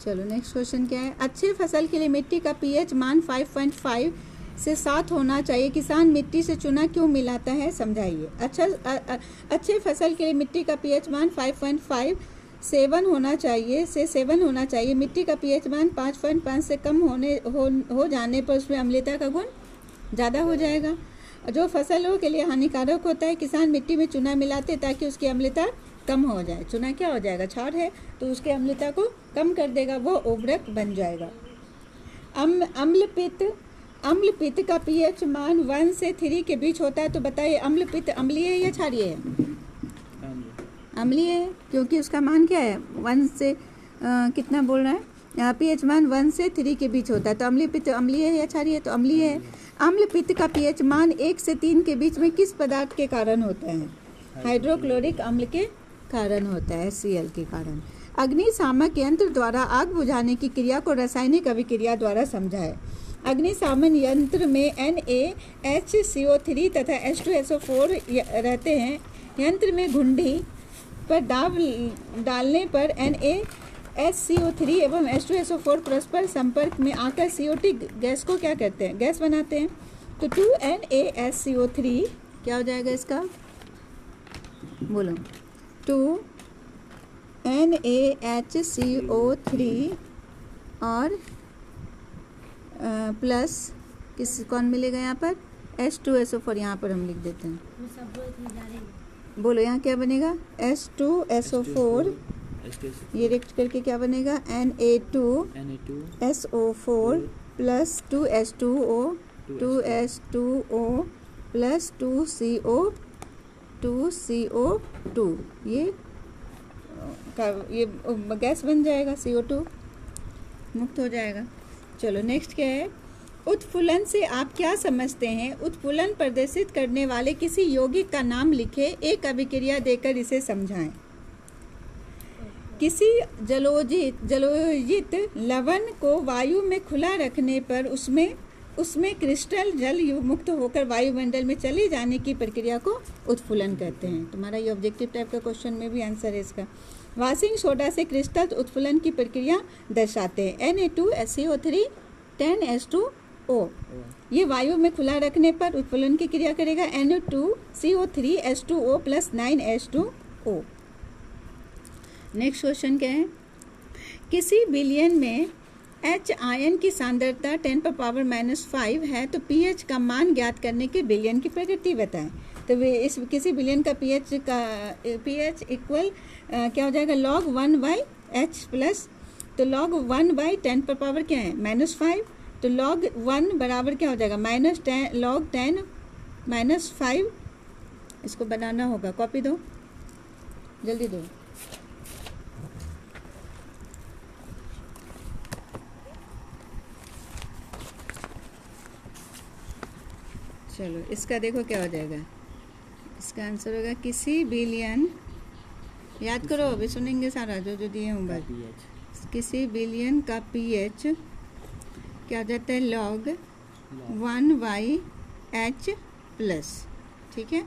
चलो next question क्या है। अच्छे फसल के लिए मिट्टी का पीएच मान 5.5 से 7 होना चाहिए। किसान मिट्टी से चूना क्यों मिलाता है, समझाइए। अच्छे फसल के लिए मिट्टी का पीएच मान 5.5 7 होना चाहिए। मिट्टी का पीएच मान 5.5 से कम हो जाने पर उसमें अम्लता का गुण ज़्यादा हो जाएगा। जो फसलों के लिए हानिकारक होता है, किसान मिट्टी में चूना मिलाते ताकि उसकी अम्लता कम हो जाए। चूना क्या हो जाएगा, क्षार है, तो उसके अम्लता को कम कर देगा, वो उर्वरक बन जाएगा। अम्ल पित्त का पीएच मान 1 से 3 के बीच होता है। तो बताइए अम्ल पित्त अम्लीय है या क्षारीय है? अम्लीय है, क्योंकि उसका मान क्या है, 1 से कितना बोल रहा है, पीएच मान 1 से 3 के बीच होता है। तो अम्लीय पित्त अम्लीय है या क्षारीय है? तो अम्लीय है। अम्ल पित्त का पीएच मान 1 से 3 के बीच में किस पदार्थ के कारण होता है? हाइड्रोक्लोरिक अम्ल के कारण होता है, HCl के कारण। अग्निशामक यंत्र द्वारा आग बुझाने की क्रिया को रासायनिक अभिक्रिया द्वारा समझाएं। अग्निशामन यंत्र में NaHCO3 तथा H2SO4 रहते हैं। यंत्र में घुंडी पर दाब डालने पर NaHCO3 एवं H2SO4 परस्पर संपर्क में आकर CO2 गैस को क्या करते हैं, गैस बनाते हैं। तो 2NaHCO3 क्या हो जाएगा इसका, बोलो। 2NaHCO3 और प्लस कौन मिलेगा यहाँ पर, H2SO4 यहाँ पर हम लिख देते हैं। बोलो यहाँ क्या बनेगा, H2SO4, ये रिएक्ट करके क्या बनेगा, Na2SO4 plus 2H2O plus 2CO2, ये गैस बन जाएगा, CO2 मुक्त हो जाएगा। चलो नेक्स्ट क्या है। उत्फुलन से आप क्या समझते हैं? उत्फुलन प्रदर्शित करने वाले किसी यौगिक का नाम लिखें, एक अभिक्रिया देकर इसे समझाएं। किसी जलोजित लवण को वायु में खुला रखने पर उसमें क्रिस्टल जल मुक्त होकर वायुमंडल में चले जाने की प्रक्रिया को उत्फुलन कहते हैं। तुम्हारा ये ऑब्जेक्टिव टाइप का क्वेश्चन में भी आंसर है इसका। वाशिंग सोडा से क्रिस्टल उत्फुलन की प्रक्रिया दर्शाते हैं। Na2SCO3 10H2O, ये वायु में खुला रखने पर उत्फुलन की क्रिया करेगा। Na2CO3H2O plus 9H2O। Next question क्या है। किसी विलयन में H आयन की सांद्रता 10⁻⁻5 है, तो pH का मान ज्ञात करने के विलयन की प्रकृति बताएं। तो इस किसी विलयन का pH इक्वल क्या हो जाएगा, log 1/H प्लस, तो log 1/10 क्या है, -5, तो log 1 बराबर क्या हो जाएगा, log 10 -5। इसको बनाना होगा, कॉपी दो, जल्दी दो। चलो इसका देखो क्या हो जाएगा, इसका आंसर होगा किसी विलयन, याद करो अभी सुनेंगे सारा जो दिए होंगे। किसी विलयन का pH क्या हो जाता है, log 1/H प्लस, ठीक है,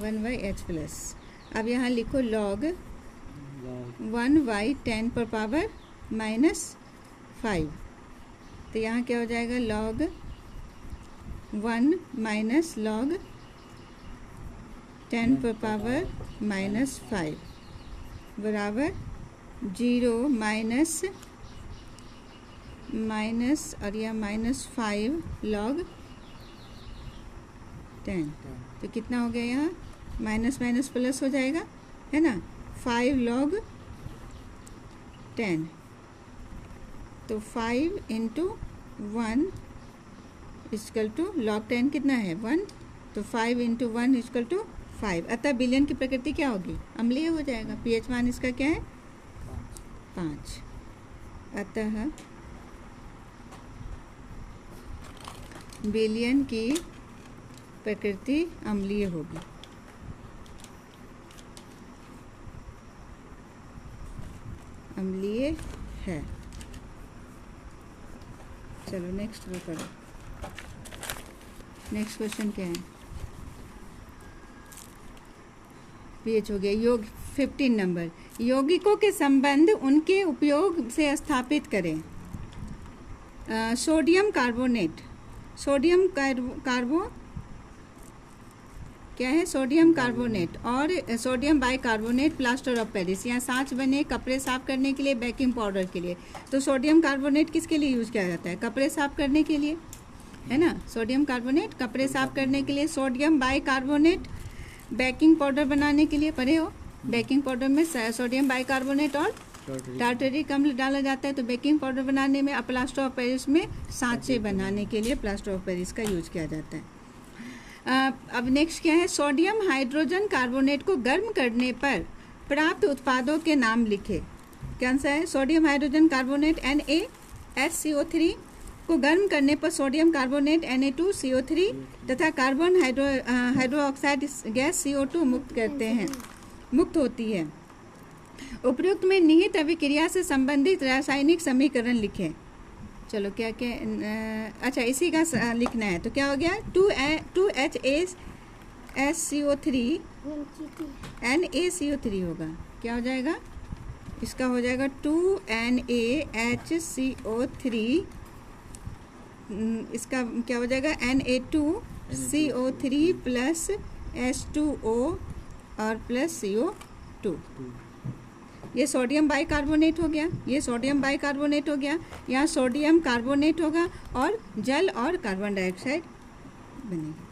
1/H प्लस। अब यहाँ लिखो log 1/10⁻⁻5, तो यहाँ क्या हो जाएगा, log 1 माइनस log 10⁻⁻5 बराबर 0 माइनस और यह -5 log 10। तो कितना हो गया, यहाँ माइनस माइनस प्लस हो जाएगा, है ना, 5 log 10, तो 5 × 1 इक्वल टू log 10 कितना है, 1, तो 5 × 1 इक्वल टू 5। अतः विलयन की प्रकृति क्या होगी, अम्लीय हो जाएगा। pH मान इसका क्या है, 5। अतः विलयन की प्रकृति अम्लीय होगी। अम्लीय है। चलो नेक्स्ट वो करो। नेक्स्ट क्वेश्चन क्या है, pH हो गया। 15 नंबर, यौगिकों के संबंध उनके उपयोग से स्थापित करें। सोडियम कार्बोनेट, सोडियम कार्बो क्या है, सोडियम कार्बोनेट और sodium bicarbonate plaster of Paris, यहाँ सांच बने कपड़े साफ करने के लिए, बेकिंग पाउडर के लिए। तो सोडियम कार्बोनेट किसके लिए यूज किया जाता है, कपड़े साफ करने के लिए, है ना। सोडियम कार्बोनेट कपड़े साफ करने के लिए, सोडियम बाइकार्बोनेट बेकिंग पाउडर बनाने के लिए, पढ़े हो, बेकिंग पाउडर में सोडियम बाइकार्बोनेट और टार्टरिक अम्ल डाला जाता है। तो बेकिंग पाउडर बनाने में, प्लास्टर ऑफ पेरिस में सांचे बनाने के लिए प्लास्टर ऑफ पेरिस का यूज किया जाता है। अब नेक्स्ट क्या है, सोडियम हाइड्रोजन कार्बोनेट को गर्म करने पर प्राप्त उत्पादों के नाम लिखे। क्या आंसर है, सोडियम हाइड्रोजन कार्बोनेट NaHCO3 को गर्म करने पर सोडियम कार्बोनेट Na2CO3 तथा कार्बन हाइड्रोक्साइड गैस CO2 मुक्त होती है। उपयुक्त में निहित अभिक्रिया से संबंधित रासायनिक समीकरण लिखें। चलो क्या क्या, अच्छा इसी का लिखना है। तो क्या हो गया, 2HASCO3 NaCO3 होगा, क्या हो जाएगा, इसका हो जाएगा 2NaHCO3, इसका क्या हो जाएगा Na2CO3 प्लस H2O और प्लस CO2। ये सोडियम बाइकार्बोनेट हो गया, ये सोडियम बाइकार्बोनेट हो गया, यहाँ सोडियम कार्बोनेट होगा और जल और कार्बन डाइऑक्साइड बनेगा।